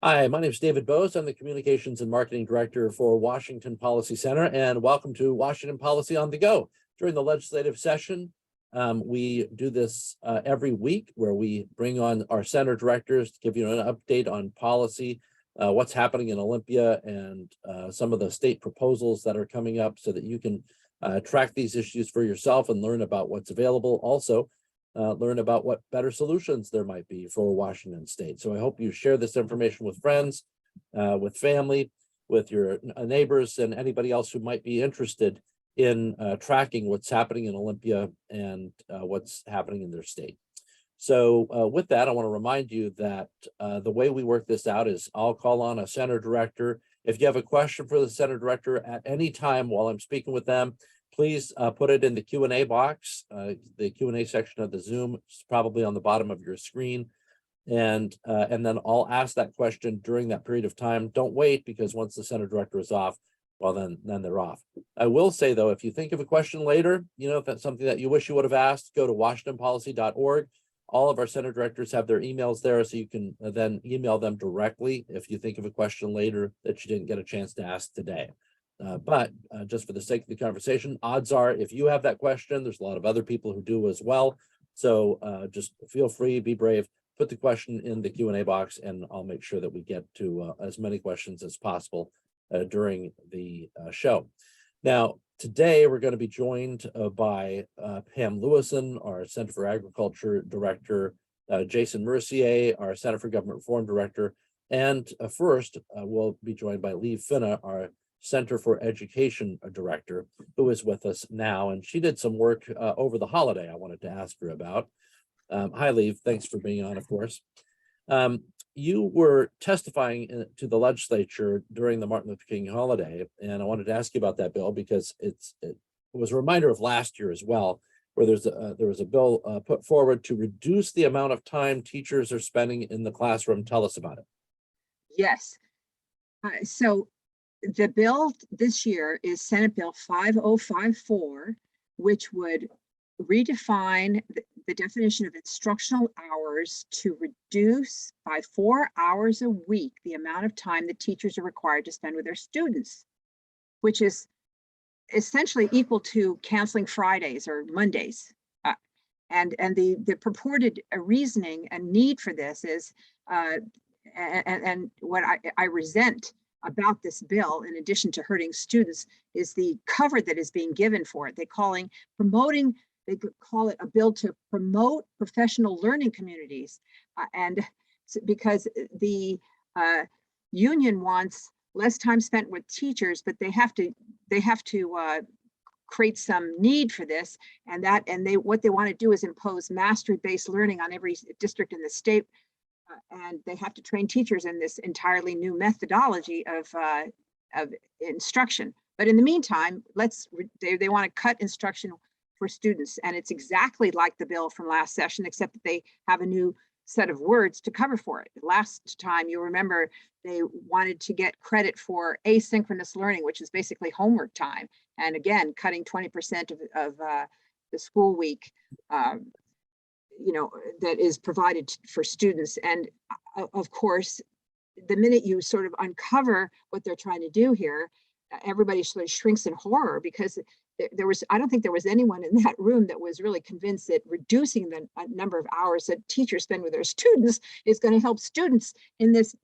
Hi, my name is David Bose. I'm the Communications and Marketing Director for Washington Policy Center, and welcome to Washington Policy on the Go. During the legislative session, we do this every week where we bring on our center directors to give you an update on policy, what's happening in Olympia, and some of the state proposals that are coming up so that you can track these issues for yourself and learn about what's available. Also, learn about what better solutions there might be for Washington State. So I hope you share this information with friends, with family, with your neighbors, and anybody else who might be interested in tracking what's happening in Olympia and what's happening in their state. So with that, I want to remind you that the way we work this out is I'll call on a center director. If you have a question for the center director at any time while I'm speaking with them, please put it in the Q&A box. The Q&A section of the Zoom is probably on the bottom of your screen. And then I'll ask that question during that period of time. Don't wait, because once the center director is off, well, then they're off. I will say, though, if you think of a question later, if that's something that you wish you would have asked, go to washingtonpolicy.org. All of our center directors have their emails there, so you can then email them directly if you think of a question later that you didn't get a chance to ask today. But just for the sake of the conversation, odds are if you have that question, there's a lot of other people who do as well. So just feel free, be brave, put the question in the Q&A box, and I'll make sure that we get to as many questions as possible during the show. Now, today we're going to be joined by Pam Lewison, our Center for Agriculture Director, Jason Mercier, our Center for Government Reform Director, and first we'll be joined by Liv Finne, our Center for Education Director, who is with us now, and she did some work over the holiday I wanted to ask her about. Hi, Liv. Thanks for being on, of course. You were testifying to the legislature during the Martin Luther King holiday, and I wanted to ask you about that bill because it was a reminder of last year as well, where there was a bill put forward to reduce the amount of time teachers are spending in the classroom. Tell us about it. Yes. So the bill this year is Senate Bill 5054, which would redefine the definition of instructional hours to reduce by 4 hours a week the amount of time that teachers are required to spend with their students, which is essentially equal to canceling Fridays or Mondays. And the purported reasoning and need for this is, and what I resent about this bill, in addition to hurting students, is the cover that is being given for it. They call it a bill to promote professional learning communities. And because the union wants less time spent with teachers, but they have to create some need for this, and what they want to do is impose mastery-based learning on every district in the state. And they have to train teachers in this entirely new methodology of instruction. But in the meantime, they want to cut instruction for students. And it's exactly like the bill from last session, except that they have a new set of words to cover for it. Last time, you remember, they wanted to get credit for asynchronous learning, which is basically homework time. And again, cutting 20% of the school week that is provided for students. And of course, the minute you sort of uncover what they're trying to do here, everybody sort of shrinks in horror, because I don't think there was anyone in that room that was really convinced that reducing the number of hours that teachers spend with their students is going to help students in this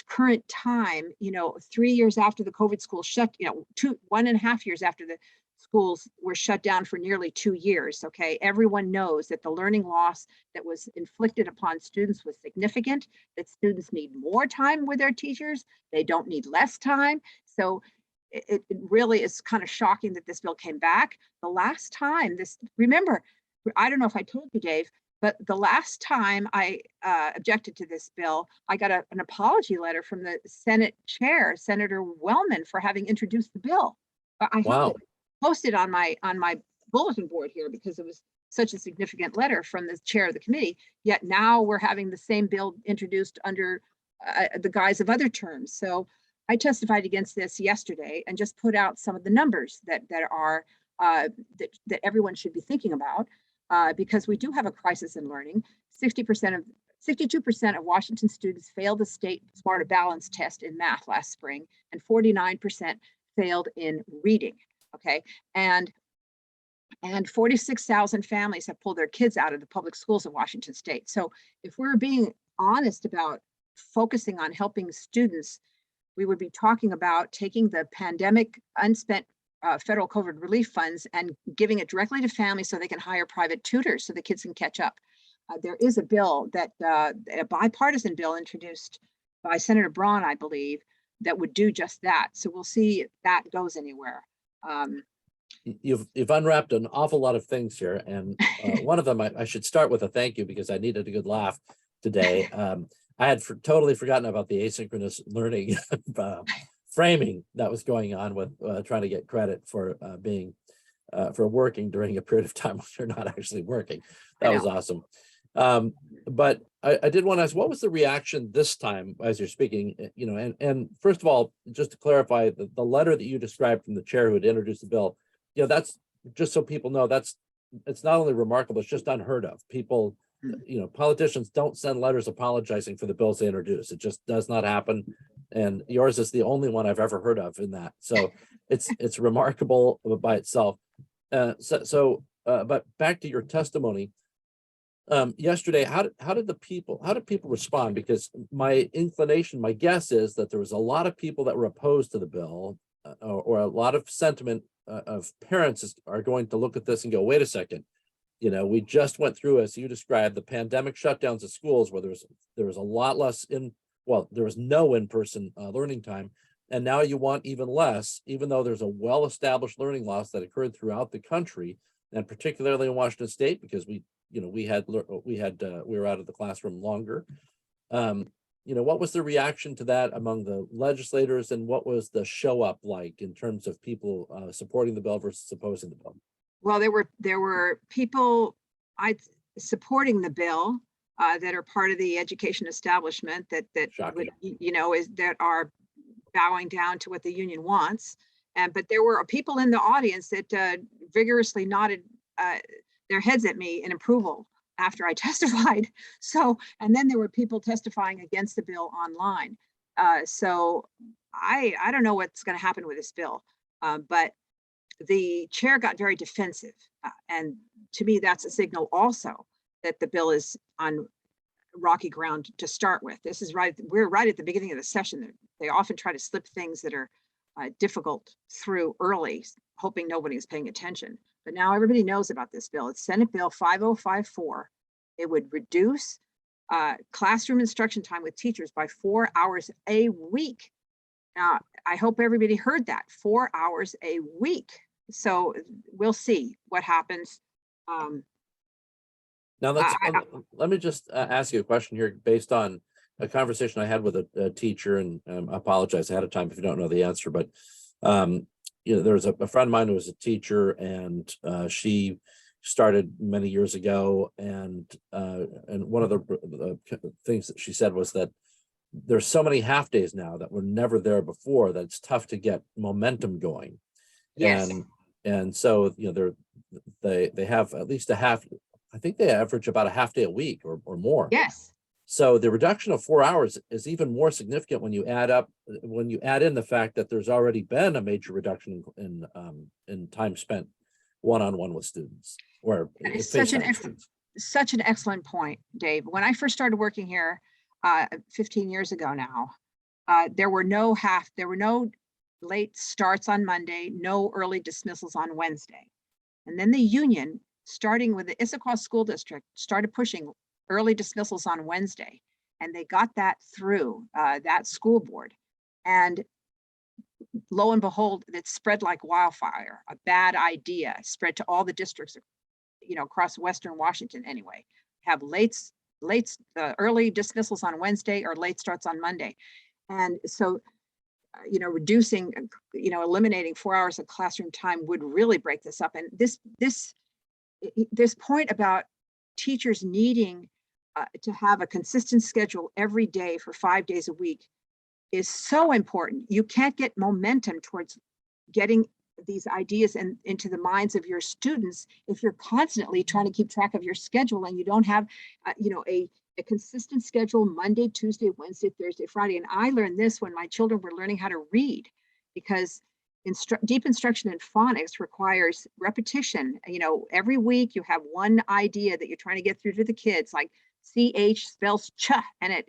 current time, 3 years after the COVID school shut, 1.5 years after the schools were shut down for nearly 2 years. Okay, everyone knows that the learning loss that was inflicted upon students was significant, that students need more time with their teachers. They don't need less time. So it really is kind of shocking that this bill came back. The last time remember, I don't know if I told you, Dave, but the last time I objected to this bill, I got an apology letter from the Senate chair, Senator Wellman, for having introduced the bill. I have it posted on my bulletin board here because it was such a significant letter from the chair of the committee. Yet now we're having the same bill introduced under the guise of other terms. So I testified against this yesterday and just put out some of the numbers that everyone should be thinking about, because we do have a crisis in learning. 60% of 62% of Washington students failed the state Smarter Balance test in math last spring, and 49% failed in reading. Okay, and 46,000 families have pulled their kids out of the public schools of Washington state. So if we're being honest about focusing on helping students, we would be talking about taking the pandemic unspent federal COVID relief funds and giving it directly to families so they can hire private tutors so the kids can catch up. There is a bill that, a bipartisan bill introduced by Senator Braun, I believe, that would do just that. So we'll see if that goes anywhere. You've unwrapped an awful lot of things here, and one of them I should start with a thank you, because I needed a good laugh today. I had totally forgotten about the asynchronous learning framing that was going on with trying to get credit for for working during a period of time when you're not actually working. That was awesome. But I did want to ask, what was the reaction this time as you're speaking? You know, and first of all, just to clarify, the letter that you described from the chair who had introduced the bill, you know, that's just so people know, it's not only remarkable, it's just unheard of. People, you know, politicians don't send letters apologizing for the bills they introduce. It just does not happen. And yours is the only one I've ever heard of in that. So it's remarkable by itself. But back to your testimony. Yesterday, how did people respond? Because my inclination, my guess is that there was a lot of people that were opposed to the bill, or a lot of sentiment of parents are going to look at this and go, wait a second, you know, we just went through, as you described, the pandemic shutdowns of schools where there was a lot less there was no in-person learning time, and now you want even less, even though there's a well-established learning loss that occurred throughout the country, and particularly in Washington State, because we were out of the classroom longer. You know, what was the reaction to that among the legislators, and what was the show up like in terms of people supporting the bill versus opposing the bill? Well, there were people supporting the bill that are part of the education establishment that would, that are bowing down to what the union wants. But there were people in the audience that vigorously nodded their heads at me in approval after I testified. So, and then there were people testifying against the bill online. So I don't know what's going to happen with this bill, but the chair got very defensive. And to me, that's a signal also that the bill is on rocky ground to start with. This is we're right at the beginning of the session. They often try to slip things that are difficult through early, hoping nobody's paying attention. But now everybody knows about this bill. It's Senate Bill 5054. It would reduce classroom instruction time with teachers by 4 hours a week. Now, I hope everybody heard that, 4 hours a week. So we'll see what happens. Now let me just ask you a question here based on a conversation I had with a teacher, and I apologize ahead of time if you don't know the answer, but there's a friend of mine who was a teacher, and she started many years ago, and one of the things that she said was that there's so many half days now that were never there before that it's tough to get momentum going. Yes. And so they have at least a half. I think they average about a half day a week or more. Yes. So the reduction of 4 hours is even more significant when you add in the fact that there's already been a major reduction in time spent one-on-one with students, or such an excellent point, Dave. When I first started working here 15 years ago now, there were no late starts on Monday, no early dismissals on Wednesday. And then the union, starting with the Issaquah School District, started pushing early dismissals on Wednesday, and they got that through that school board. And lo and behold, it spread like wildfire. A bad idea spread to all the districts, across Western Washington anyway. Have early dismissals on Wednesday or late starts on Monday. And so, reducing, eliminating 4 hours of classroom time would really break this up. And this point about teachers needing to have a consistent schedule every day for 5 days a week is so important. You can't get momentum towards getting these ideas into the minds of your students if you're constantly trying to keep track of your schedule and you don't have, a consistent schedule, Monday, Tuesday, Wednesday, Thursday, Friday. And I learned this when my children were learning how to read, because deep instruction in phonics requires repetition. Every week you have one idea that you're trying to get through to the kids, like CH spells ch, and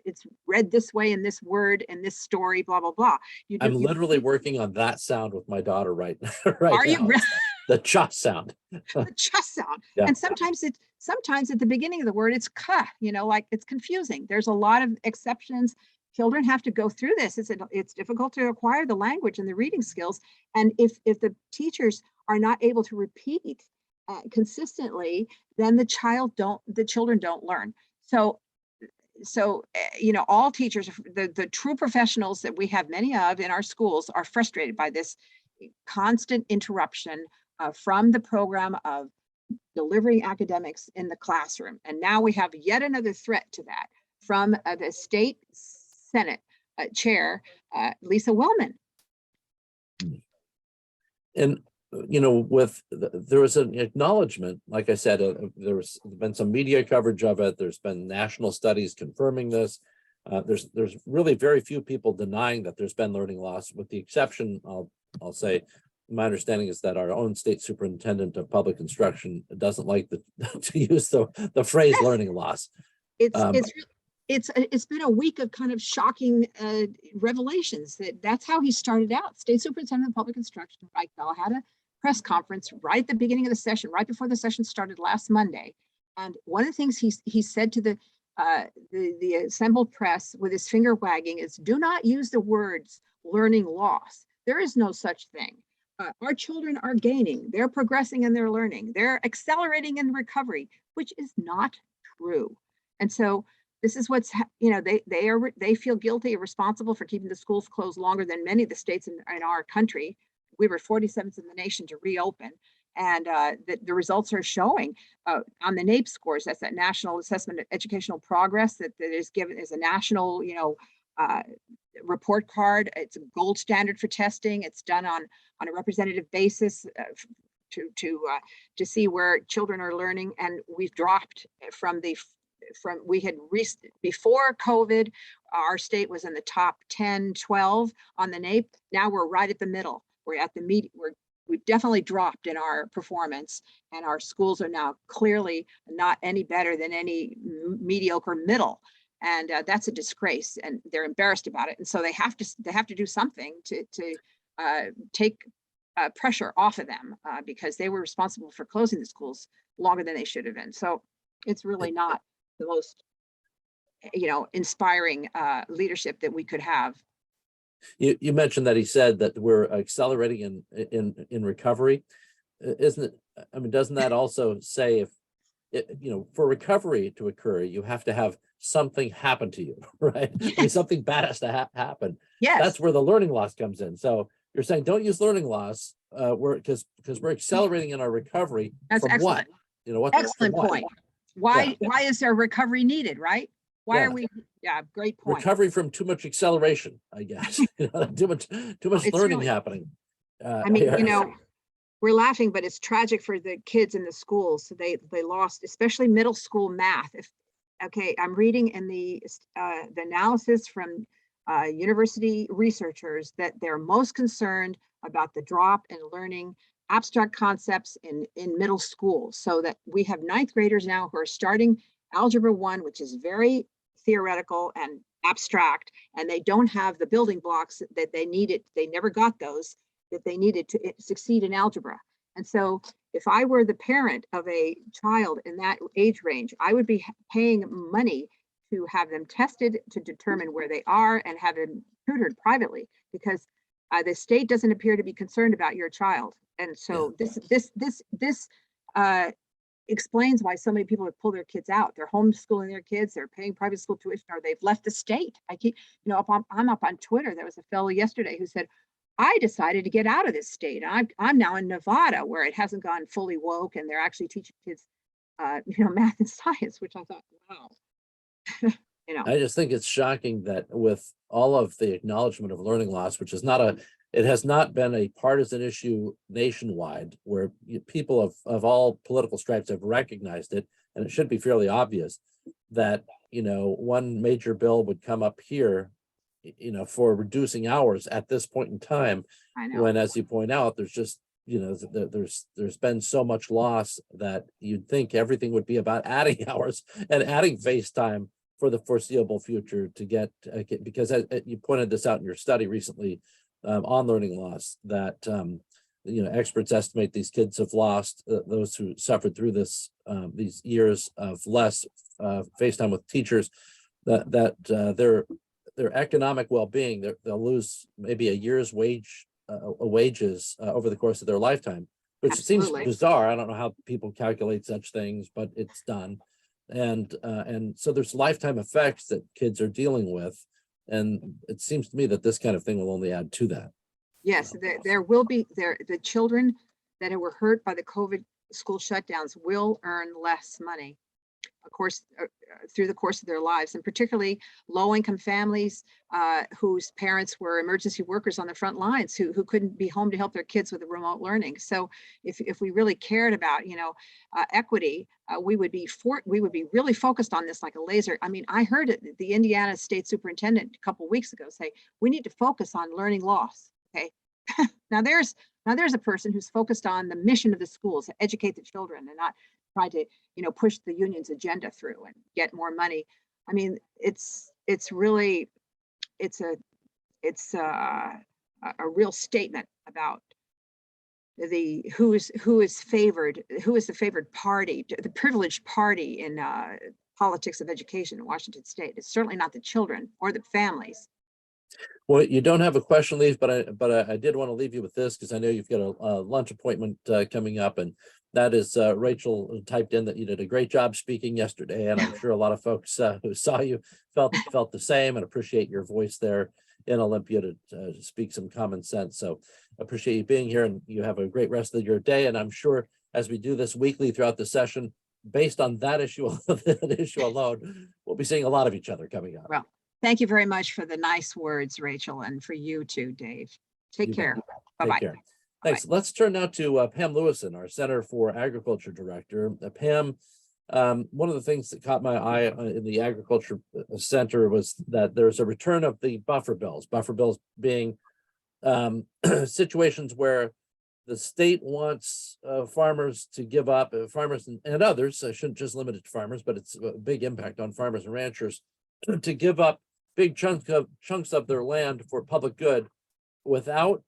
it's read this way in this word and this story, blah, blah, blah. I'm literally working on that sound with my daughter right Are now. you really? The cha sound. The cha sound. Yeah. And sometimes at the beginning of the word, it's ka, like it's confusing. There's a lot of exceptions. Children have to go through this. It's difficult to acquire the language and the reading skills. And if the teachers are not able to repeat consistently, then the children don't learn. So all teachers, the true professionals that we have many of in our schools, are frustrated by this constant interruption from the program of delivering academics in the classroom. And now we have yet another threat to that from the state Senate chair, Lisa Wellman. And there was an acknowledgement, like I said, there's been some media coverage of it. There's been national studies confirming this. There's really very few people denying that there's been learning loss, with the exception, I'll say, my understanding is that our own state superintendent of public instruction doesn't like to use the phrase learning loss. It's been a week of kind of shocking revelations. That's how he started out. State superintendent of public instruction, Mike Bell, had a press conference right at the beginning of the session, right before the session started last Monday. And one of the things he said to the assembled press with his finger wagging is, do not use the words learning loss. There is no such thing. Our children are gaining, they're progressing in their learning, they're accelerating in recovery, which is not true. And so this is what's, they feel guilty and responsible for keeping the schools closed longer than many of the states in our country. We were 47th in the nation to reopen. And the results are showing on the NAEP scores. That's that National Assessment of Educational Progress that is given as a national, report card. It's a gold standard for testing. It's done on a representative basis to see where children are learning. And we've dropped before COVID, our state was in the top 10, 12 on the NAEP. Now we're right at the middle. We're at the we've definitely dropped in our performance, and our schools are now clearly not any better than any mediocre middle. And that's a disgrace, and they're embarrassed about it. And so they have to do something to take pressure off of them because they were responsible for closing the schools longer than they should have been. So it's really not the most, inspiring leadership that we could have. You mentioned that he said that we're accelerating in recovery, isn't it? I mean, doesn't that also say for recovery to occur, you have to have something happen to you, right? Yes. I mean, something bad has to happen. Yes, that's where the learning loss comes in. So you're saying don't use learning loss, because we're accelerating in our recovery. That's from excellent. What? Excellent point. Why is there recovery needed, right? Why are we? Yeah, great point. Recovery from too much acceleration, I guess. Too much learning happening. We're laughing, but it's tragic for the kids in the schools. So they lost, especially middle school math. I'm reading in the analysis from university researchers that they're most concerned about the drop in learning abstract concepts in middle school, so that we have ninth graders now who are starting Algebra 1, which is very theoretical and abstract, and they don't have the building blocks that they needed. They never got those that they needed to succeed in algebra. And so if I were the parent of a child in that age range, I would be paying money to have them tested to determine where they are and have them tutored privately, because the state doesn't appear to be concerned about your child. And so this explains why so many people have pulled their kids out. They're homeschooling their kids, they're paying private school tuition, or they've left the state. I'm up on Twitter. There was a fellow yesterday who said, I decided to get out of this state. I'm now in Nevada, where it hasn't gone fully woke, and they're actually teaching kids, math and science, which I thought, wow. I just think it's shocking that with all of the acknowledgement of learning loss, which is it has not been a partisan issue nationwide, where people of all political stripes have recognized it, and it should be fairly obvious that one major bill would come up here, for reducing hours at this point in time, I know. when, as you point out, there's just, there's been so much loss that you'd think everything would be about adding hours and adding face time for the foreseeable future to get, because you pointed this out in your study recently on learning loss, that experts estimate these kids have lost, those who suffered through this, these years of less face time with teachers, that their economic well-being, they'll lose maybe a year's wages over the course of their lifetime, which Absolutely. seems bizarre. I don't know how people calculate such things, but it's done. And so there's lifetime effects that kids are dealing with. And it seems to me that this kind of thing will only add to that. Yes, there will be, the children that were hurt by the COVID school shutdowns will earn less money, of course, through the course of their lives, and particularly low-income families whose parents were emergency workers on the front lines who couldn't be home to help their kids with the remote learning. So if we really cared about, equity, we would be really focused on this like a laser. I mean, I heard it, the Indiana State Superintendent a couple of weeks ago say, we need to focus on learning loss. Okay. Now there's a person who's focused on the mission of the schools, to educate the children and not try to, push the union's agenda through and get more money. I mean, it's really, it's a real statement about who is the favored party, the privileged party in politics of education in Washington State. It's certainly not the children or the families. Well, you don't have a question, Liv, but I did want to leave you with this, because I know you've got a lunch appointment coming up, and that is Rachel typed in that you did a great job speaking yesterday, and I'm sure a lot of folks who saw you felt the same and appreciate your voice there in Olympia to speak some common sense. So appreciate you being here, and you have a great rest of your day. And I'm sure as we do this weekly throughout the session, based on that issue alone, we'll be seeing a lot of each other coming up. Well, thank you very much for the nice words, Rachel, and for you too, Dave. Take care. Bye-bye. Take care. Thanks. Bye-bye. Let's turn now to Pam Lewison, our Center for Agriculture Director. Pam, one of the things that caught my eye in the Agriculture Center was that there's a return of the buffer bills being situations where the state wants farmers to give up, farmers and others, I shouldn't just limit it to farmers, but it's a big impact on farmers and ranchers, to give up big chunks of their land for public good without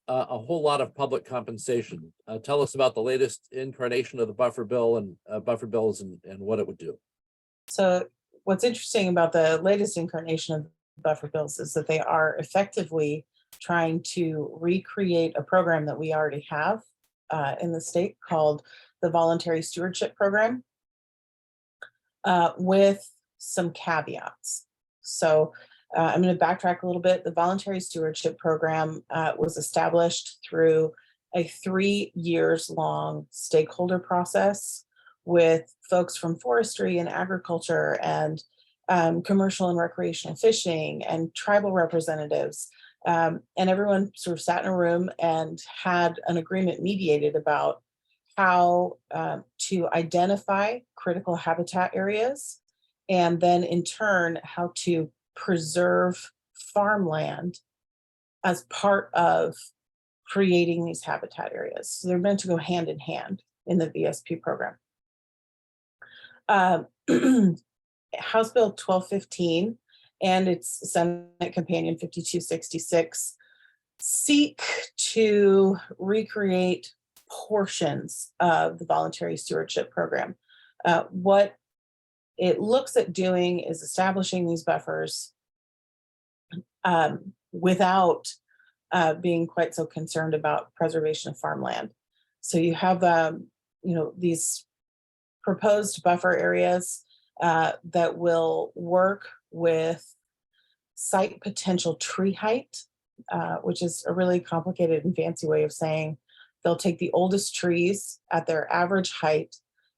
a whole lot of public compensation. Tell us about the latest incarnation of the buffer bill and buffer bills and what it would do. So what's interesting about the latest incarnation of buffer bills is that they are effectively trying to recreate a program that we already have in the state called the Voluntary Stewardship Program, with some caveats. So I'm going to backtrack a little bit. The Voluntary Stewardship Program was established through a 3 years long stakeholder process with folks from forestry and agriculture and commercial and recreational fishing and tribal representatives. And everyone sort of sat in a room and had an agreement mediated about how to identify critical habitat areas, and then in turn, how to preserve farmland as part of creating these habitat areas. So they're meant to go hand in hand in the VSP program. House Bill 1215 and its Senate Companion 5266 seek to recreate portions of the Voluntary Stewardship Program. What it looks at doing is establishing these buffers without being quite so concerned about preservation of farmland. So you have, these proposed buffer areas that will work with site potential tree height, which is a really complicated and fancy way of saying they'll take the oldest trees at their average height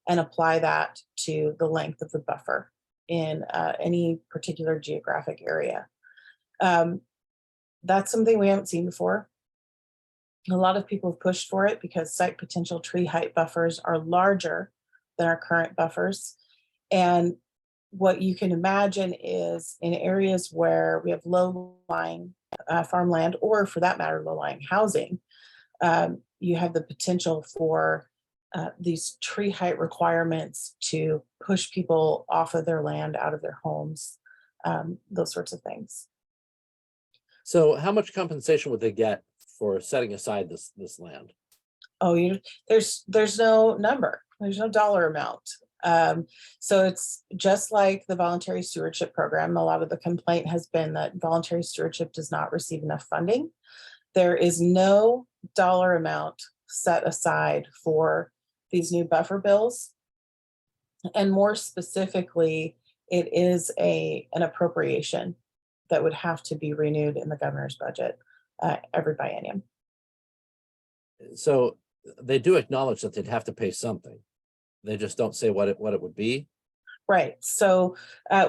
and apply that to the length of the buffer in any particular geographic area. That's something we haven't seen before. A lot of people have pushed for it because site potential tree height buffers are larger than our current buffers. And what you can imagine is in areas where we have low-lying farmland, or for that matter, low-lying housing, you have the potential for these tree height requirements to push people off of their land, out of their homes, those sorts of things. So how much compensation would they get for setting aside this land? Oh, there's no number, there's no dollar amount. So it's just like the voluntary stewardship program. A lot of the complaint has been that voluntary stewardship does not receive enough funding. There is no dollar amount set aside for these new buffer bills. And more specifically, it is an appropriation that would have to be renewed in the governor's budget every biennium. So they do acknowledge that they'd have to pay something. They just don't say what it would be. Right. So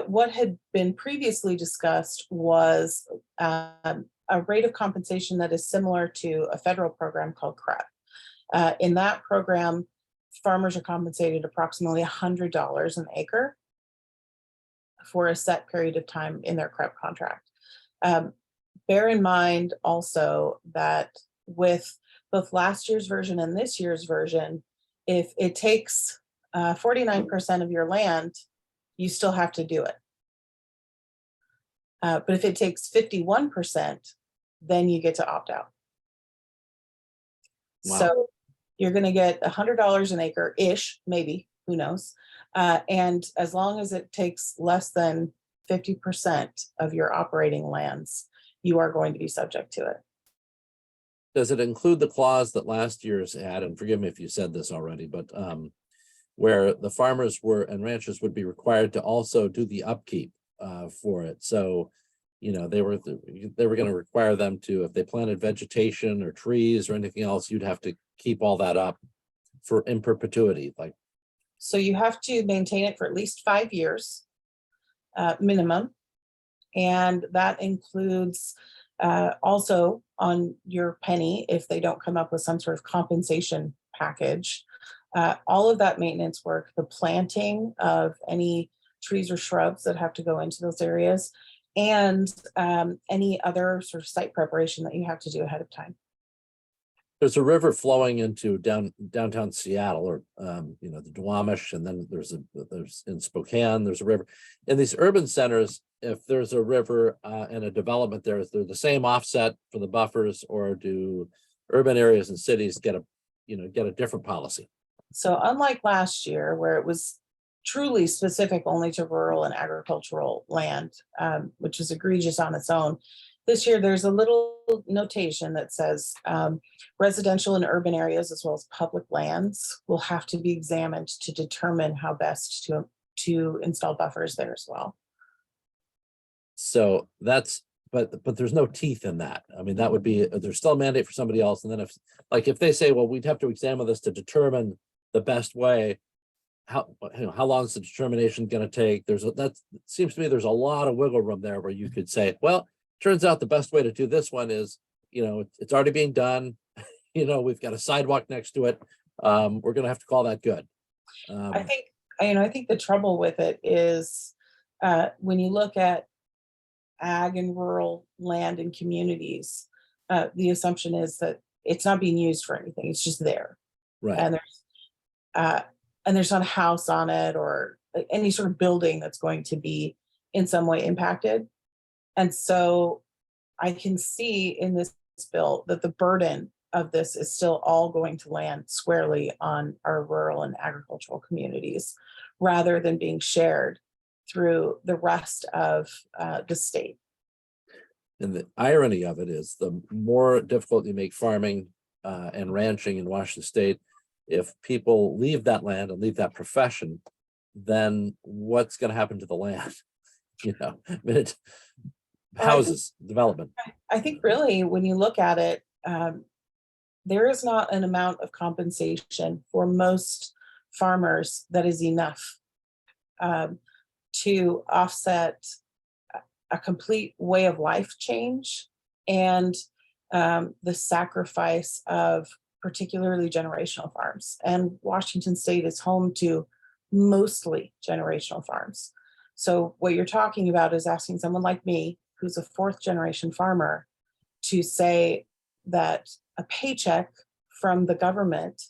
what had been previously discussed was a rate of compensation that is similar to a federal program called CREP. In that program, farmers are compensated approximately $100 an acre for a set period of time in their CREP contract. Bear in mind also that with both last year's version and this year's version, if it takes 49% of your land, you still have to do it. But if it takes 51%, then you get to opt out. Wow. So you're going to get $100 an acre-ish, maybe, who knows? And as long as it takes less than 50% of your operating lands, you are going to be subject to it. Does it include the clause that last year's had, and forgive me if you said this already, but where the farmers and ranchers would be required to also do the upkeep for it? So, they were going to require them to, if they planted vegetation or trees or anything else, you'd have to keep all that up in perpetuity. So you have to maintain it for at least 5 years minimum. And that includes also on your penny, if they don't come up with some sort of compensation package, all of that maintenance work, the planting of any trees or shrubs that have to go into those areas, and any other sort of site preparation that you have to do ahead of time. There's a river flowing into downtown Seattle, or the Duwamish, and then there's in Spokane, there's a river. In these urban centers, if there's a river and a development there, is there the same offset for the buffers, or do urban areas and cities get a different policy? So unlike last year, where it was truly specific only to rural and agricultural land, which is egregious on its own, this year there's a little notation that says residential and urban areas, as well as public lands, will have to be examined to determine how best to install buffers there as well. So but there's no teeth in that. I mean, that would be, there's still a mandate for somebody else. And then if they say, well, we'd have to examine this to determine the best way, how long is the determination going to take? That seems to me there's a lot of wiggle room there where you could say, well, turns out the best way to do this one is, it's already being done. We've got a sidewalk next to it. We're going to have to call that good. I think the trouble with it is when you look at ag and rural land and communities, the assumption is that it's not being used for anything. It's just there. Right. And there's not a house on it or any sort of building that's going to be in some way impacted. And so I can see in this bill that the burden of this is still all going to land squarely on our rural and agricultural communities, rather than being shared through the rest of the state. And the irony of it is, the more difficult you make farming and ranching in Washington State, if people leave that land and leave that profession, then what's going to happen to the land? Houses, development. I think really, when you look at it, there is not an amount of compensation for most farmers that is enough to offset a complete way of life change and the sacrifice of particularly generational farms. And Washington State is home to mostly generational farms. So what you're talking about is asking someone like me, who's a fourth generation farmer, to say that a paycheck from the government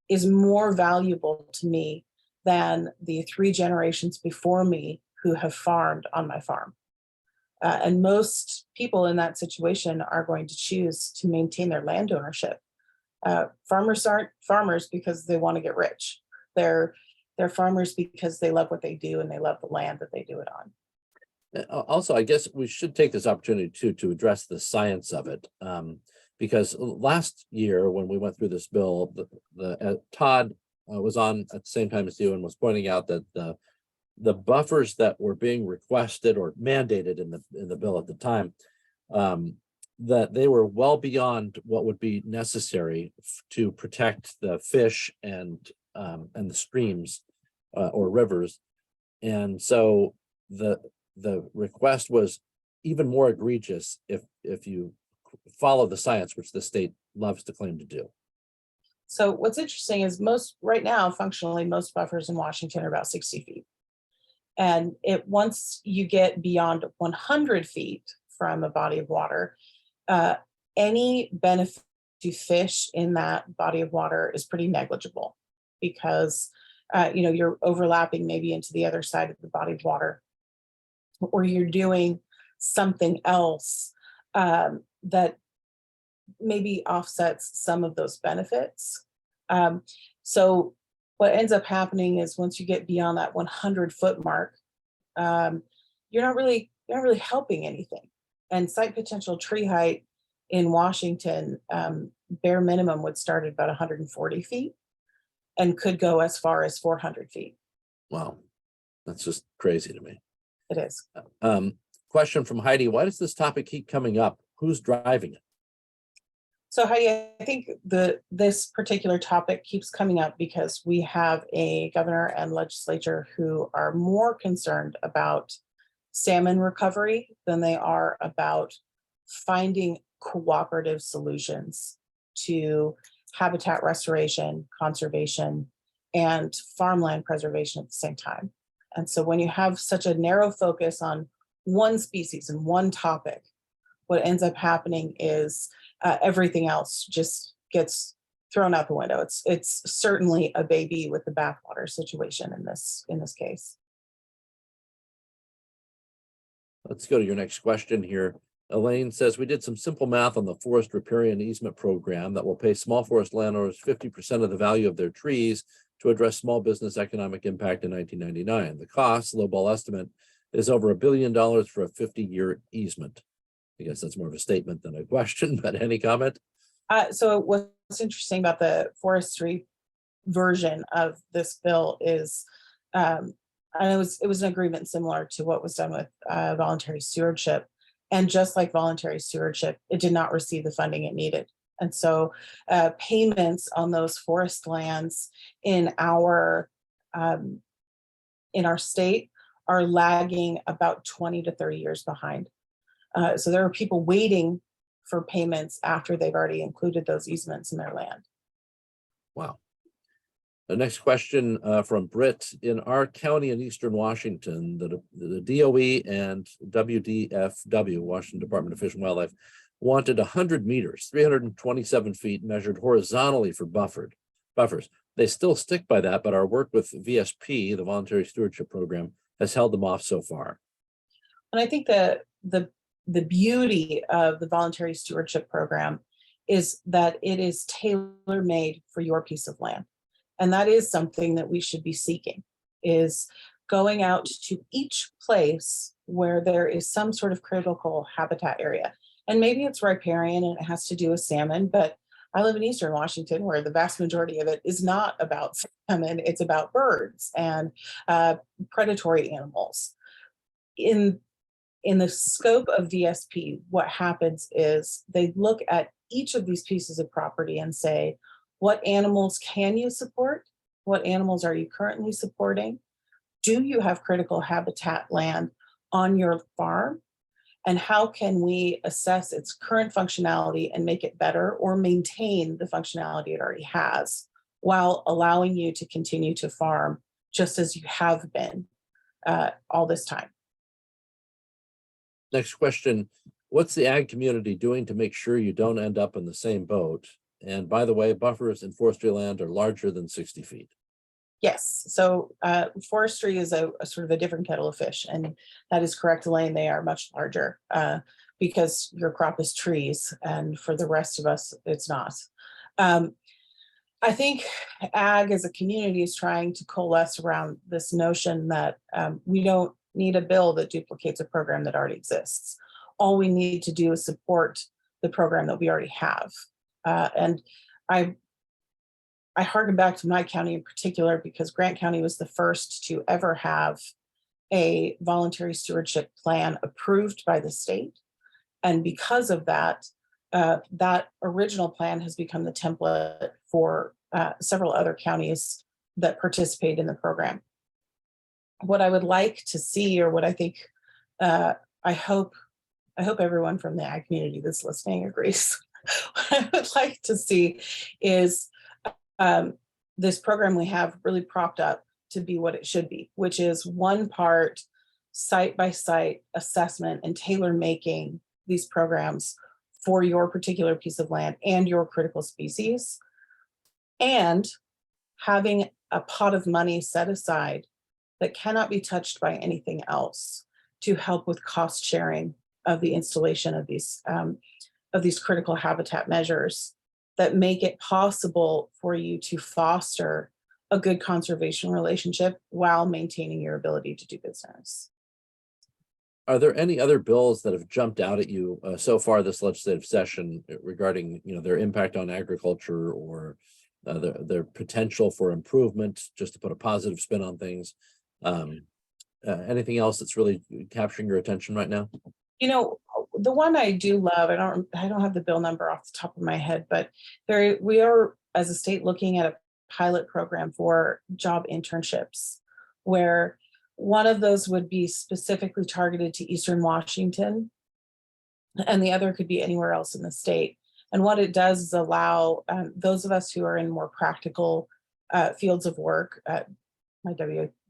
is more valuable to me than the 3 generations before me who have farmed on my farm. And most people in that situation are going to choose to maintain their land ownership. Farmers aren't farmers because they want to get rich. They're farmers because they love what they do and they love the land that they do it on. Also, I guess we should take this opportunity to address the science of it. Because last year, when we went through this bill, Todd was on at the same time as you and was pointing out that the buffers that were being requested or mandated in the bill at the time, that they were well beyond what would be necessary to protect the fish and the streams or rivers. And so the request was even more egregious if you follow the science, which the state loves to claim to do. So what's interesting is right now, functionally, most buffers in Washington are about 60 feet. And once you get beyond 100 feet from a body of water, any benefit to fish in that body of water is pretty negligible because you're overlapping maybe into the other side of the body of water, or you're doing something else that maybe offsets some of those benefits. So what ends up happening is once you get beyond that 100-foot mark, you're not really helping anything. And site potential tree height in Washington, bare minimum would start at about 140 feet and could go as far as 400 feet. Wow, that's just crazy to me. It is. Question from Heidi: why does this topic keep coming up? Who's driving it? So Heidi, I think this particular topic keeps coming up because we have a governor and legislature who are more concerned about salmon recovery than they are about finding cooperative solutions to habitat restoration, conservation, and farmland preservation at the same time. And so when you have such a narrow focus on one species and one topic, what ends up happening is everything else just gets thrown out the window. It's certainly a baby with the bathwater situation in this case. Let's go to your next question here. Elaine says, we did some simple math on the forest riparian easement program that will pay small forest landowners 50% of the value of their trees to address small business economic impact in 1999. The cost, lowball estimate, is over $1 billion for a 50-year easement. I guess that's more of a statement than a question, but any comment? So what's interesting about the forestry version of this bill is, and it was an agreement similar to what was done with voluntary stewardship. And just like voluntary stewardship, it did not receive the funding it needed. And so payments on those forest lands in our state are lagging about 20 to 30 years behind. So there are people waiting for payments after they've already included those easements in their land. Wow. The next question from Britt: in our county in Eastern Washington, the DOE and WDFW, Washington Department of Fish and Wildlife, wanted 100 meters, 327 feet measured horizontally for buffers. They still stick by that, but our work with VSP, the Voluntary Stewardship Program, has held them off so far. And I think the beauty of the Voluntary Stewardship Program is that it is tailor-made for your piece of land. And that is something that we should be seeking, is going out to each place where there is some sort of critical habitat area. And maybe it's riparian and it has to do with salmon, but I live in Eastern Washington where the vast majority of it is not about salmon, it's about birds and predatory animals. In the scope of VSP, what happens is they look at each of these pieces of property and say, what animals can you support? What animals are you currently supporting? Do you have critical habitat land on your farm? And how can we assess its current functionality and make it better or maintain the functionality it already has while allowing you to continue to farm just as you have been? all this time. Next question, what's the ag community doing to make sure you don't end up in the same boat? And by the way, buffers in forestry land are larger than 60 feet. Yes, so forestry is a sort of a different kettle of fish, and that is correct, Elaine. They are much larger because your crop is trees, and for the rest of us, it's not. I think ag as a community is trying to coalesce around this notion that we don't need a bill that duplicates a program that already exists. All we need to do is support the program that we already have. And I harken back to my county in particular because Grant County was the first to ever have a voluntary stewardship plan approved by the state. And because of that, that original plan has become the template for several other counties that participate in the program. What I would like to see, or what I think, I hope everyone from the ag community that's listening agrees. What I would like to see is this program we have really propped up to be what it should be, which is one part site by site assessment and tailor making these programs for your particular piece of land and your critical species, and having a pot of money set aside that cannot be touched by anything else to help with cost sharing of the installation of these critical habitat measures that make it possible for you to foster a good conservation relationship while maintaining your ability to do business. Are there any other bills that have jumped out at you so far this legislative session regarding, their impact on agriculture or their potential for improvement, just to put a positive spin on things? Anything else that's really capturing your attention right now? The one I do love, I don't have the bill number off the top of my head, but we are as a state looking at a pilot program for job internships, where one of those would be specifically targeted to Eastern Washington, and the other could be anywhere else in the state. And what it does is allow those of us who are in more practical fields of work, my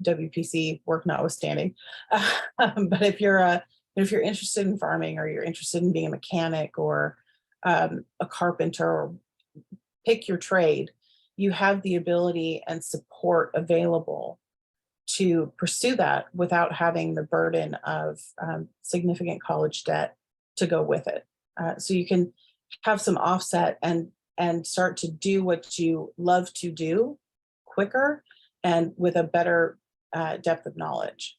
WPC work notwithstanding, but if you're interested in farming, or you're interested in being a mechanic or a carpenter, or pick your trade, you have the ability and support available to pursue that without having the burden of significant college debt to go with it. So you can have some offset and start to do what you love to do quicker and with a better depth of knowledge.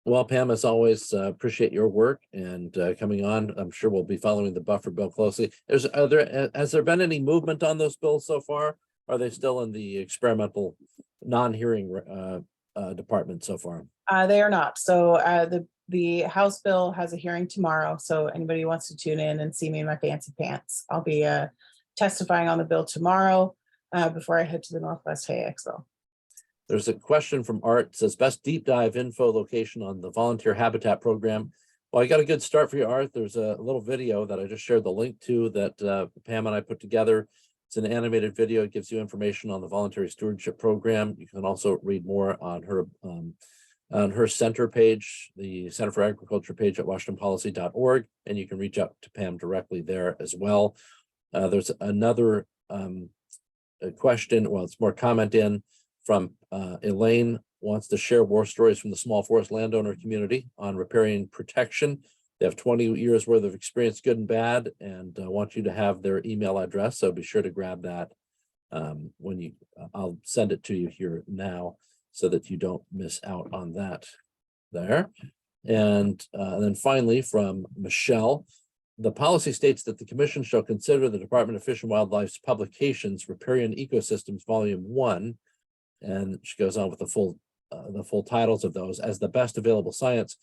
Well, Pam, as always, appreciate your work and coming on. I'm sure we'll be following the buffer bill closely. Has there been any movement on those bills so far? Are they still in the experimental non-hearing department so far? They are not. So the House bill has a hearing tomorrow. So anybody who wants to tune in and see me in my fancy pants, I'll be testifying on the bill tomorrow before I head to the Northwest Hay Expo. There's a question from Art. It says best deep dive info location on the volunteer habitat program. Well, I got a good start for you, Art. There's a little video that I just shared the link to that Pam and I put together. It's an animated video. It gives you information on the voluntary stewardship program. You can also read more on her center page, the Center for Agriculture page at WashingtonPolicy.org, and you can reach out to Pam directly there as well. There's another question. Well, it's more comment in from Elaine, wants to share war stories from the small forest landowner community on riparian protection. They have 20 years worth of experience, good and bad, and want you to have their email address. So be sure to grab that when I'll send it to you here now so that you don't miss out on that there. And then finally from Michelle, the policy states that the commission shall consider the Department of Fish and Wildlife's publications, Riparian Ecosystems Volume 1, and she goes on with the full titles of those as the best available science.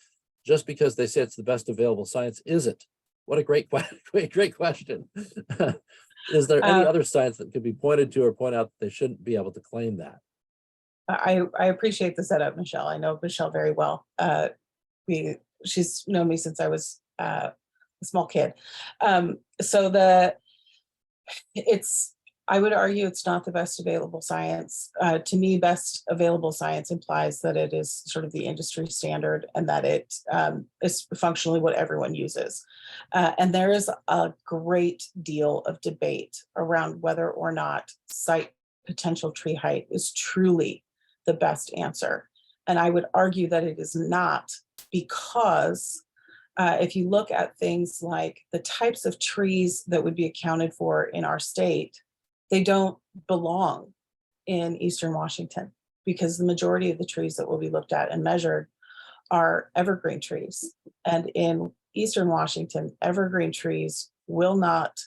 Just because they say it's the best available science, is it? What a great question. Is there any other science that could be pointed to or point out that they shouldn't be able to claim that? I appreciate the setup, Michelle. I know Michelle very well. She's known me since I was a small kid. So it's I would argue it's not the best available science. To me, best available science implies that it is sort of the industry standard and that it is functionally what everyone uses. And there is a great deal of debate around whether or not site potential tree height is truly the best answer. And I would argue that it is not, because if you look at things like the types of trees that would be accounted for in our state, they don't belong in Eastern Washington, because the majority of the trees that will be looked at and measured are evergreen trees. And in Eastern Washington, evergreen trees will not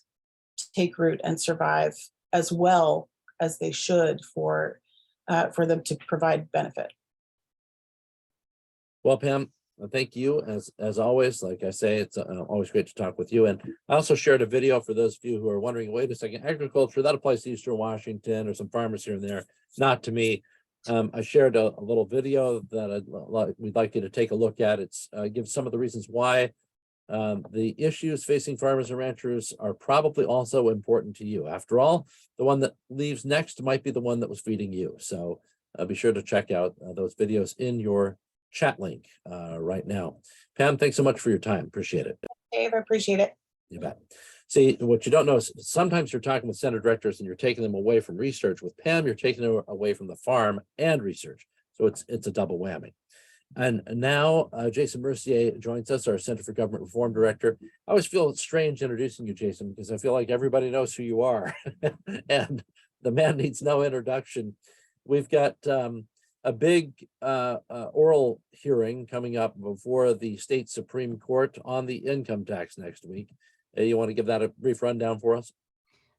take root and survive as well as they should for them to provide benefit. Well, Pam, thank you as always. Like I say, it's always great to talk with you. And I also shared a video for those of you who are wondering, wait a second, agriculture, that applies to Eastern Washington or some farmers here and there, not to me. I shared a little video that we'd like you to take a look at. It's gives some of the reasons why the issues facing farmers and ranchers are probably also important to you. After all, the one that leaves next might be the one that was feeding you. So be sure to check out those videos in your chat link right now. Pam, thanks so much for your time. Appreciate it. Dave, I appreciate it. You bet. See, what you don't know is sometimes you're talking with center directors and you're taking them away from research. With Pam, you're taking them away from the farm and research. So it's a double whammy. And now Jason Mercier joins us, our Center for Government Reform Director. I always feel strange introducing you, Jason, because I feel like everybody knows who you are and the man needs no introduction. We've got a big oral hearing coming up before the state Supreme Court on the income tax next week. You want to give that a brief rundown for us?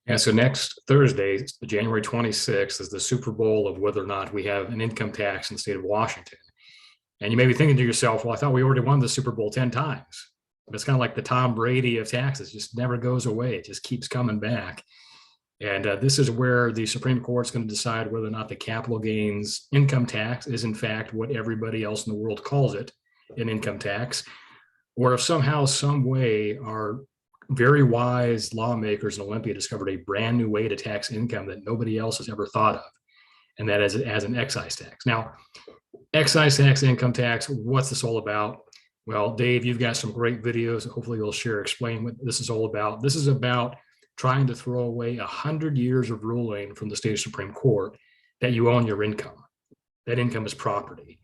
Yeah, so next Thursday, January 26th, is the Super Bowl of whether or not we have an income tax in the state of Washington. And you may be thinking to yourself, well, I thought we already won the Super Bowl 10 times. But it's kind of like the Tom Brady of taxes, just never goes away. It just keeps coming back. And this is where the Supreme Court's going to decide whether or not the capital gains income tax is in fact what everybody else in the world calls it, an income tax, or if somehow, some way, our very wise lawmakers in Olympia discovered a brand new way to tax income that nobody else has ever thought of, and that is as an excise tax. Now, excise tax, income tax, what's this all about? Well, Dave, you've got some great videos. Hopefully you'll share, explain what this is all about. This is about trying to throw away 100 years of ruling from the state Supreme Court that you own your income. That income is property.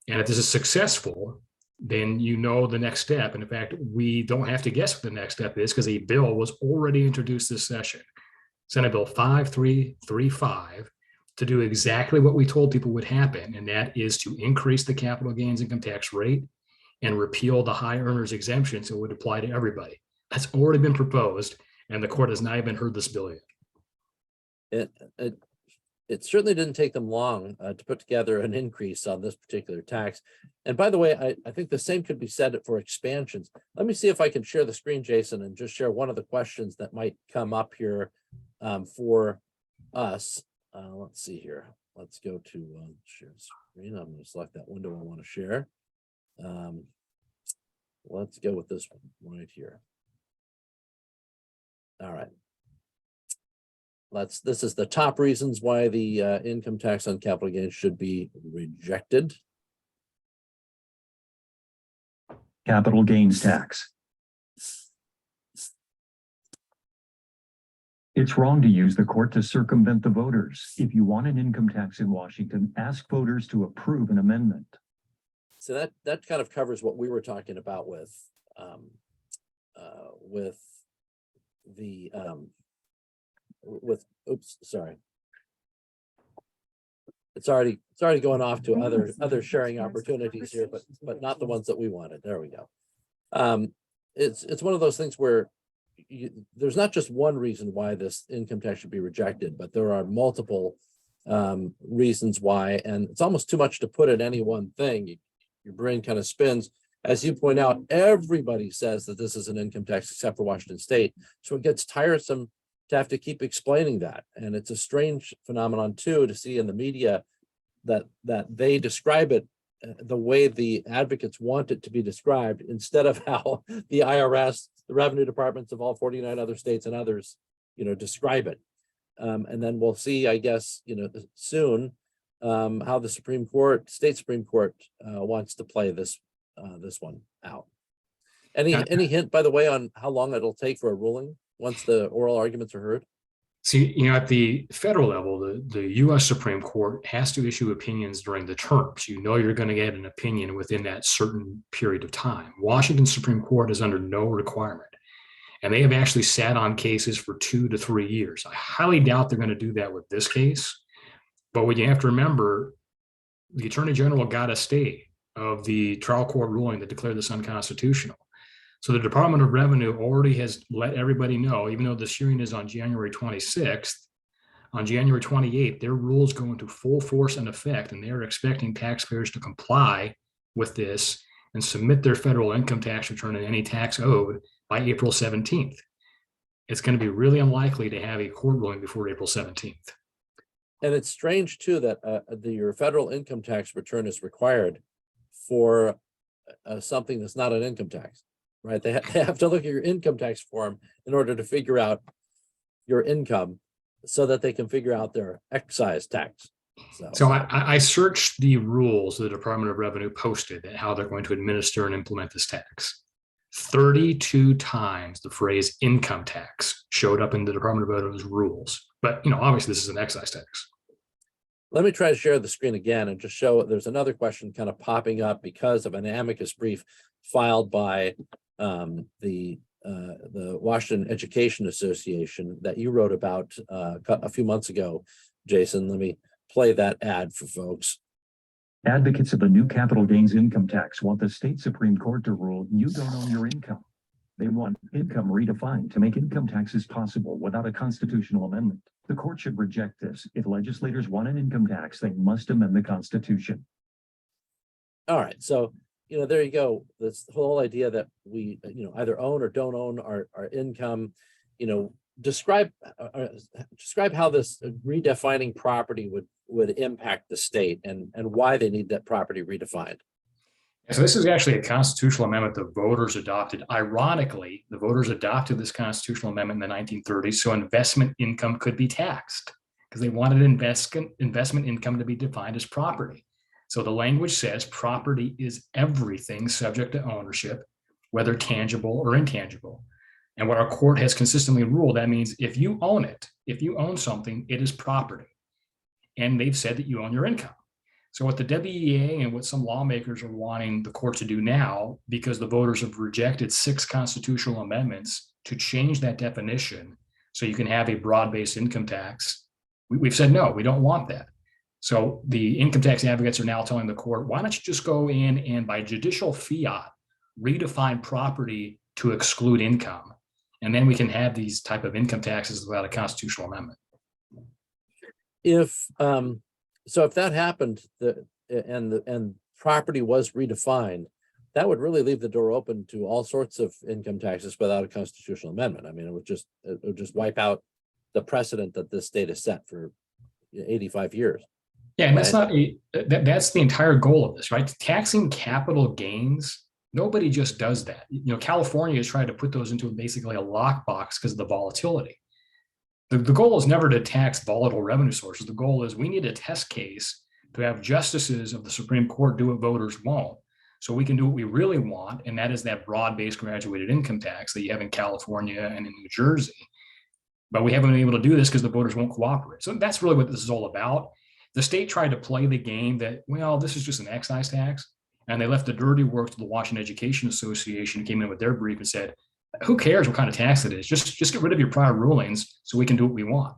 And if this is successful, then you know the next step. And in fact, we don't have to guess what the next step is because a bill was already introduced this session, Senate Bill 5335, to do exactly what we told people would happen. And that is to increase the capital gains income tax rate and repeal the high earners exemption so it would apply to everybody. That's already been proposed, and the court has not even heard this bill yet. It certainly didn't take them long to put together an increase on this particular tax. And by the way, I think the same could be said for expansions. Let me see if I can share the screen, Jason, and just share one of the questions that might come up here for us. Let's see here. Let's go to share screen. I'm going to select that window I want to share. Let's go with this one right here. All right. This is the top reasons why the income tax on capital gains should be rejected. Capital gains tax. It's wrong to use the court to circumvent the voters. If you want an income tax in Washington, ask voters to approve an amendment. So that kind of covers what we were talking about with the oops, sorry. It's already going off to other sharing opportunities here, but not the ones that we wanted. There we go. It's one of those things where there's not just one reason why this income tax should be rejected, but there are multiple reasons why, and it's almost too much to put in any one thing. Your brain kind of spins. As you point out, everybody says that this is an income tax except for Washington State. So it gets tiresome to have to keep explaining that. And it's a strange phenomenon too, to see in the media that they describe it the way the advocates want it to be described, instead of how the IRS, the revenue departments of all 49 other states and others, describe it. And then we'll see, I guess, soon, how the state Supreme Court wants to play this one out. Any hint, by the way, on how long it'll take for a ruling once the oral arguments are heard? See, at the federal level, the U.S. Supreme Court has to issue opinions during the terms. You're going to get an opinion within that certain period of time. Washington Supreme Court is under no requirement. And they have actually sat on cases for 2 to 3 years. I highly doubt they're going to do that with this case. But what you have to remember, the Attorney General got a stay of the trial court ruling that declared this unconstitutional. So the Department of Revenue already has let everybody know, even though this hearing is on January 26th, on January 28th, their rules go into full force and effect, and they're expecting taxpayers to comply with this and submit their federal income tax return and any tax owed by April 17th. It's going to be really unlikely to have a court ruling before April 17th. And it's strange too that your federal income tax return is required for something that's not an income tax, right? They have to look at your income tax form in order to figure out your income so that they can figure out their excise tax. So I searched the rules the Department of Revenue posted and how they're going to administer and implement this tax. 32 times the phrase income tax showed up in the Department of Revenue's rules. But, obviously this is an excise tax. Let me try to share the screen again and just show there's another question kind of popping up because of an amicus brief filed by the Washington Education Association that you wrote about a few months ago. Jason, let me play that ad for folks. Advocates of the new capital gains income tax want the state Supreme Court to rule you don't own your income. They want income redefined to make income taxes possible without a constitutional amendment. The court should reject this. If legislators want an income tax, they must amend the Constitution. All right, so there you go. This whole idea that we either own or don't own our income. Describe how this redefining property would impact the state and why they need that property redefined. So this is actually a constitutional amendment the voters adopted. Ironically, the voters adopted this constitutional amendment in the 1930s so investment income could be taxed because they wanted investment income to be defined as property. So the language says property is everything subject to ownership, whether tangible or intangible. And what our court has consistently ruled, that means if you own it, if you own something, it is property. And they've said that you own your income. So what the WEA and what some lawmakers are wanting the court to do now, because the voters have rejected 6 constitutional amendments to change that definition so you can have a broad-based income tax, we've said, no, we don't want that. So the income tax advocates are now telling the court, why don't you just go in and by judicial fiat, redefine property to exclude income? And then we can have these type of income taxes without a constitutional amendment. So if that happened, and property was redefined, that would really leave the door open to all sorts of income taxes without a constitutional amendment. I mean, it would just wipe out the precedent that this state has set for 85 years. Yeah, and that's the entire goal of this, right? Taxing capital gains, nobody just does that. California has tried to put those into basically a lockbox because of the volatility. The goal is never to tax volatile revenue sources. The goal is we need a test case to have justices of the Supreme Court do what voters won't. So we can do what we really want, and that is that broad-based graduated income tax that you have in California and in New Jersey. But we haven't been able to do this because the voters won't cooperate. So that's really what this is all about. The state tried to play the game that, well, this is just an excise tax. And they left the dirty work to the Washington Education Association, came in with their brief and said, who cares what kind of tax it is? Just get rid of your prior rulings so we can do what we want.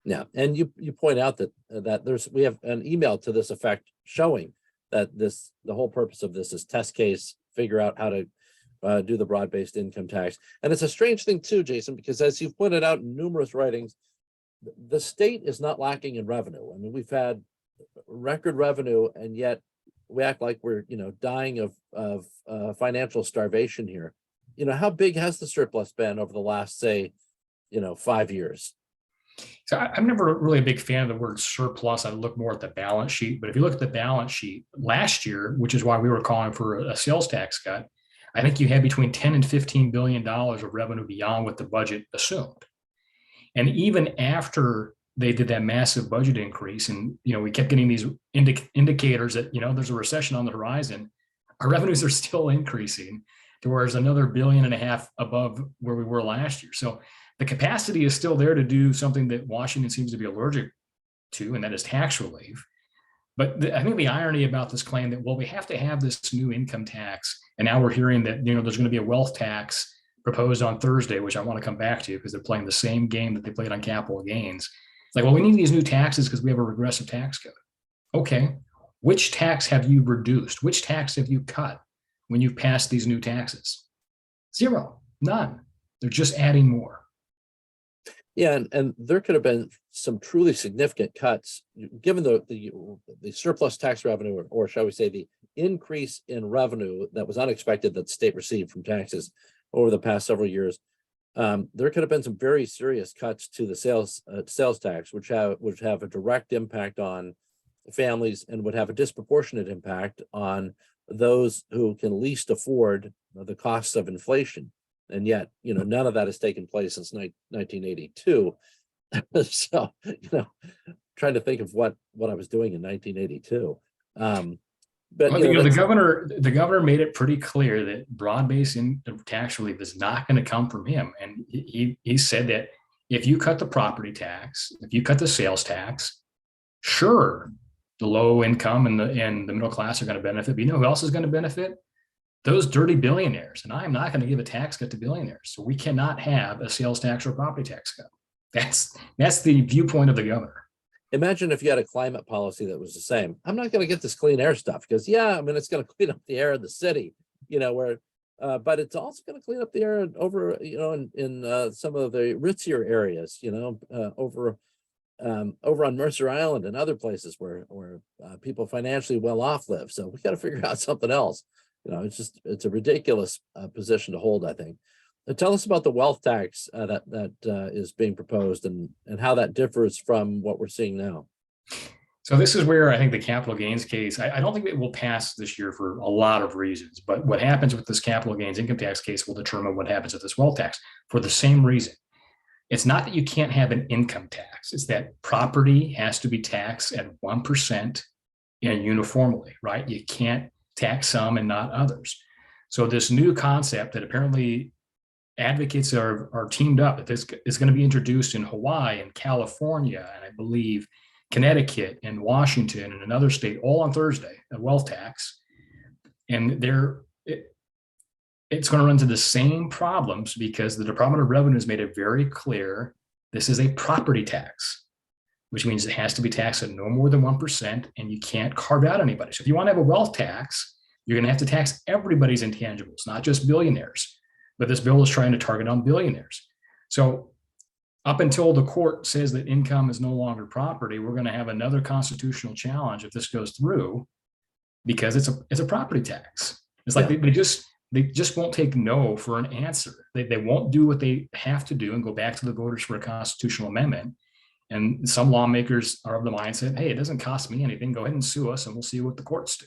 Yeah, and you point out that we have an email to this effect showing that the whole purpose of this is test case, figure out how to do the broad-based income tax. And it's a strange thing too, Jason, because as you've pointed out in numerous writings, the state is not lacking in revenue. I mean, we've had record revenue, and yet we act like we're dying of financial starvation here. How big has the surplus been over the last, say, 5 years? So I'm never really a big fan of the word surplus. I look more at the balance sheet. But if you look at the balance sheet last year, which is why we were calling for a sales tax cut, I think you had between $10 and $15 billion of revenue beyond what the budget assumed. And even after they did that massive budget increase, and we kept getting these indicators that there's a recession on the horizon, our revenues are still increasing to where there's another $1.5 billion above where we were last year. So the capacity is still there to do something that Washington seems to be allergic to, and that is tax relief. But I think the irony about this claim that, well, we have to have this new income tax, and now we're hearing that there's going to be a wealth tax proposed on Thursday, which I want to come back to because they're playing the same game that they played on capital gains. It's like, well, we need these new taxes because we have a regressive tax code. Okay, which tax have you reduced? Which tax have you cut when you've passed these new taxes? Zero, none. They're just adding more. Yeah, and there could have been some truly significant cuts, given the surplus tax revenue, or shall we say the increase in revenue that was unexpected that the state received from taxes over the past several years. There could have been some very serious cuts to the sales tax, which have a direct impact on families and would have a disproportionate impact on those who can least afford the costs of inflation. And yet, none of that has taken place since 1982. So, trying to think of what I was doing in 1982. But the governor made it pretty clear that broad-based tax relief is not going to come from him. And he said that if you cut the property tax, if you cut the sales tax, sure, the low income and the middle class are going to benefit. But you know who else is going to benefit? Those dirty billionaires. And I'm not going to give a tax cut to billionaires. So we cannot have a sales tax or property tax cut. That's the viewpoint of the governor. Imagine if you had a climate policy that was the same. I'm not going to get this clean air stuff because, it's going to clean up the air in the city, but it's also going to clean up the air over, in some of the ritzier areas, over on Mercer Island and other places where people financially well off live. So we got to figure out something else. It's a ridiculous position to hold, I think. Tell us about the wealth tax that is being proposed and how that differs from what we're seeing now. So this is where I think the capital gains case, I don't think it will pass this year for a lot of reasons, but what happens with this capital gains income tax case will determine what happens with this wealth tax for the same reason. It's not that you can't have an income tax. It's that property has to be taxed at 1% and uniformly, right? You can't tax some and not others. So this new concept that apparently advocates are teamed up, this is going to be introduced in Hawaii and California, and I believe Connecticut and Washington and another state, all on Thursday, a wealth tax. And it's going to run into the same problems because the Department of Revenue has made it very clear this is a property tax, which means it has to be taxed at no more than 1%, and you can't carve out anybody. So if you want to have a wealth tax, you're going to have to tax everybody's intangibles, not just billionaires. But this bill is trying to target on billionaires. So up until the court says that income is no longer property, we're going to have another constitutional challenge if this goes through, because it's a property tax. It's like they just won't take no for an answer. They won't do what they have to do and go back to the voters for a constitutional amendment. And some lawmakers are of the mindset, hey, it doesn't cost me anything. Go ahead and sue us and we'll see what the courts do.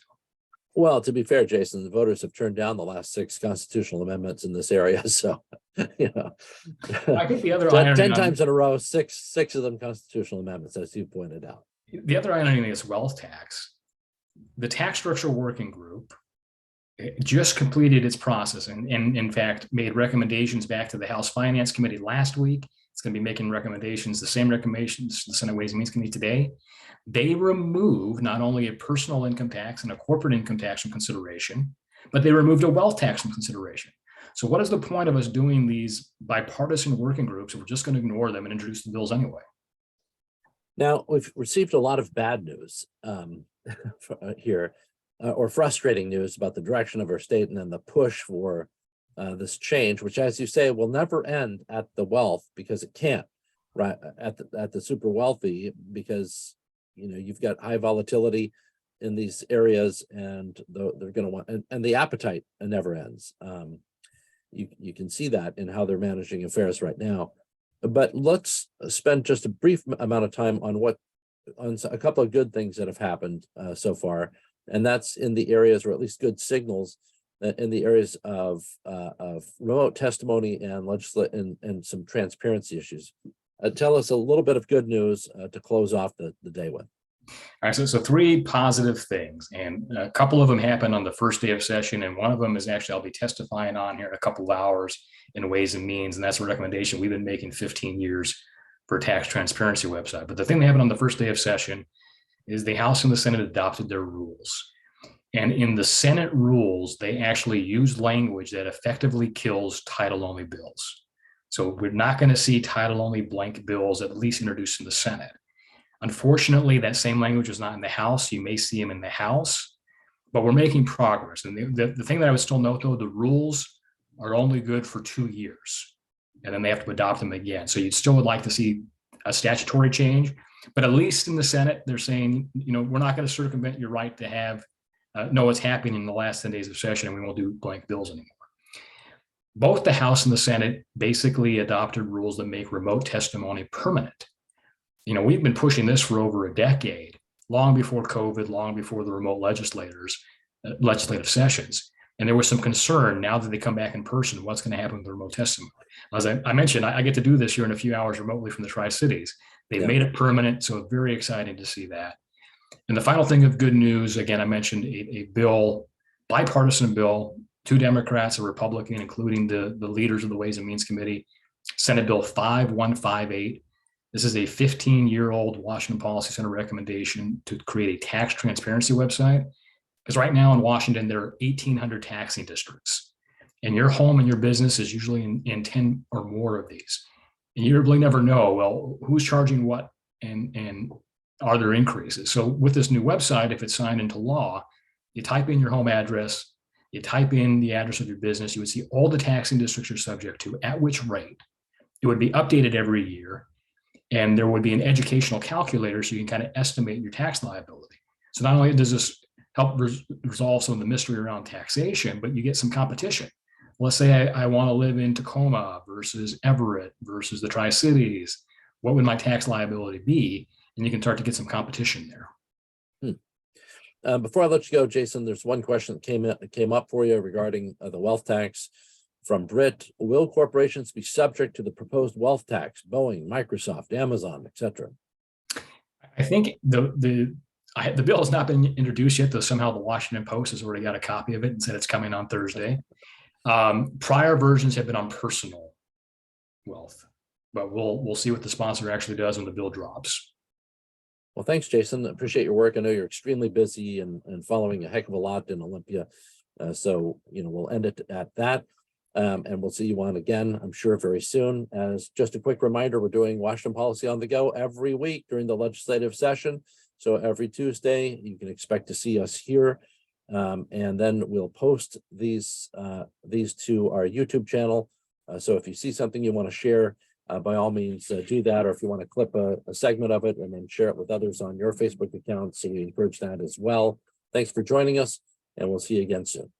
Well, to be fair, Jason, the voters have turned down the last 6 constitutional amendments in this area. So, I think the other 10 times in a row, six of them constitutional amendments, as you pointed out. The other irony in this wealth tax, the tax structure working group just completed its process and in fact made recommendations back to the House Finance Committee last week. It's going to be making recommendations, the same recommendations to the Senate Ways and Means Committee today. They remove not only a personal income tax and a corporate income tax from consideration, but they removed a wealth tax from consideration. So what is the point of us doing these bipartisan working groups if we're just going to ignore them and introduce the bills anyway? Now, we've received a lot of bad news here, or frustrating news about the direction of our state and then the push for this change, which, as you say, will never end at the wealth because it can't, right? At the super wealthy, because you've got high volatility in these areas, and they're going to want, and the appetite never ends. You can see that in how they're managing affairs right now. But let's spend just a brief amount of time on a couple of good things that have happened so far, and that's in the areas, or at least good signals, in the areas of remote testimony and and some transparency issues. Tell us a little bit of good news to close off the day with. All right, so three positive things, and a couple of them happened on the first day of session, and one of them is actually I'll be testifying on here in a couple of hours in Ways and Means, and that's a recommendation we've been making 15 years for a tax transparency website. But the thing that happened on the first day of session is the House and the Senate adopted their rules. And in the Senate rules, they actually used language that effectively kills title-only bills. So we're not going to see title-only blank bills at least introduced in the Senate. Unfortunately, that same language is not in the House. You may see them in the House, but we're making progress. And the thing that I would still note, though, the rules are only good for 2 years, and then they have to adopt them again. So you still would like to see a statutory change, but at least in the Senate, they're saying, we're not going to circumvent your right to have know what's happening in the last 10 days of session, and we won't do blank bills anymore. Both the House and the Senate basically adopted rules that make remote testimony permanent. We've been pushing this for over a decade, long before COVID, long before the remote legislative sessions. And there was some concern now that they come back in person, what's going to happen with the remote testimony. As I mentioned, I get to do this here in a few hours remotely from the Tri-Cities. They've made it permanent, so very exciting to see that. And the final thing of good news, again, I mentioned a bill, bipartisan bill, 2 Democrats, a Republican, including the leaders of the Ways and Means Committee, Senate Bill 5158. This is a 15-year-old Washington Policy Center recommendation to create a tax transparency website. Because right now in Washington, there are 1,800 taxing districts, and your home and your business is usually in 10 or more of these. And you really never know, well, who's charging what and are there increases? So with this new website, if it's signed into law, you type in your home address, you type in the address of your business, you would see all the taxing districts you're subject to, at which rate. It would be updated every year, and there would be an educational calculator so you can kind of estimate your tax liability. So not only does this help resolve some of the mystery around taxation, but you get some competition. Let's say I want to live in Tacoma versus Everett versus the Tri-Cities. What would my tax liability be? And you can start to get some competition there. Before I let you go, Jason, there's one question that came up for you regarding the wealth tax from Britt. Will corporations be subject to the proposed wealth tax? Boeing, Microsoft, Amazon, etc. I think the bill has not been introduced yet, though somehow the Washington Post has already got a copy of it and said it's coming on Thursday. Prior versions have been on personal wealth, but we'll see what the sponsor actually does when the bill drops. Well, thanks, Jason. Appreciate your work. I know you're extremely busy and following a heck of a lot in Olympia. So, we'll end it at that. And we'll see you on again, I'm sure, very soon. As just a quick reminder, we're doing Washington Policy on the Go every week during the legislative session. So every Tuesday, you can expect to see us here. And then we'll post these to our YouTube channel. So if you see something you want to share, by all means, do that. Or if you want to clip a segment of it and then share it with others on your Facebook account. So we encourage that as well. Thanks for joining us, and we'll see you again soon.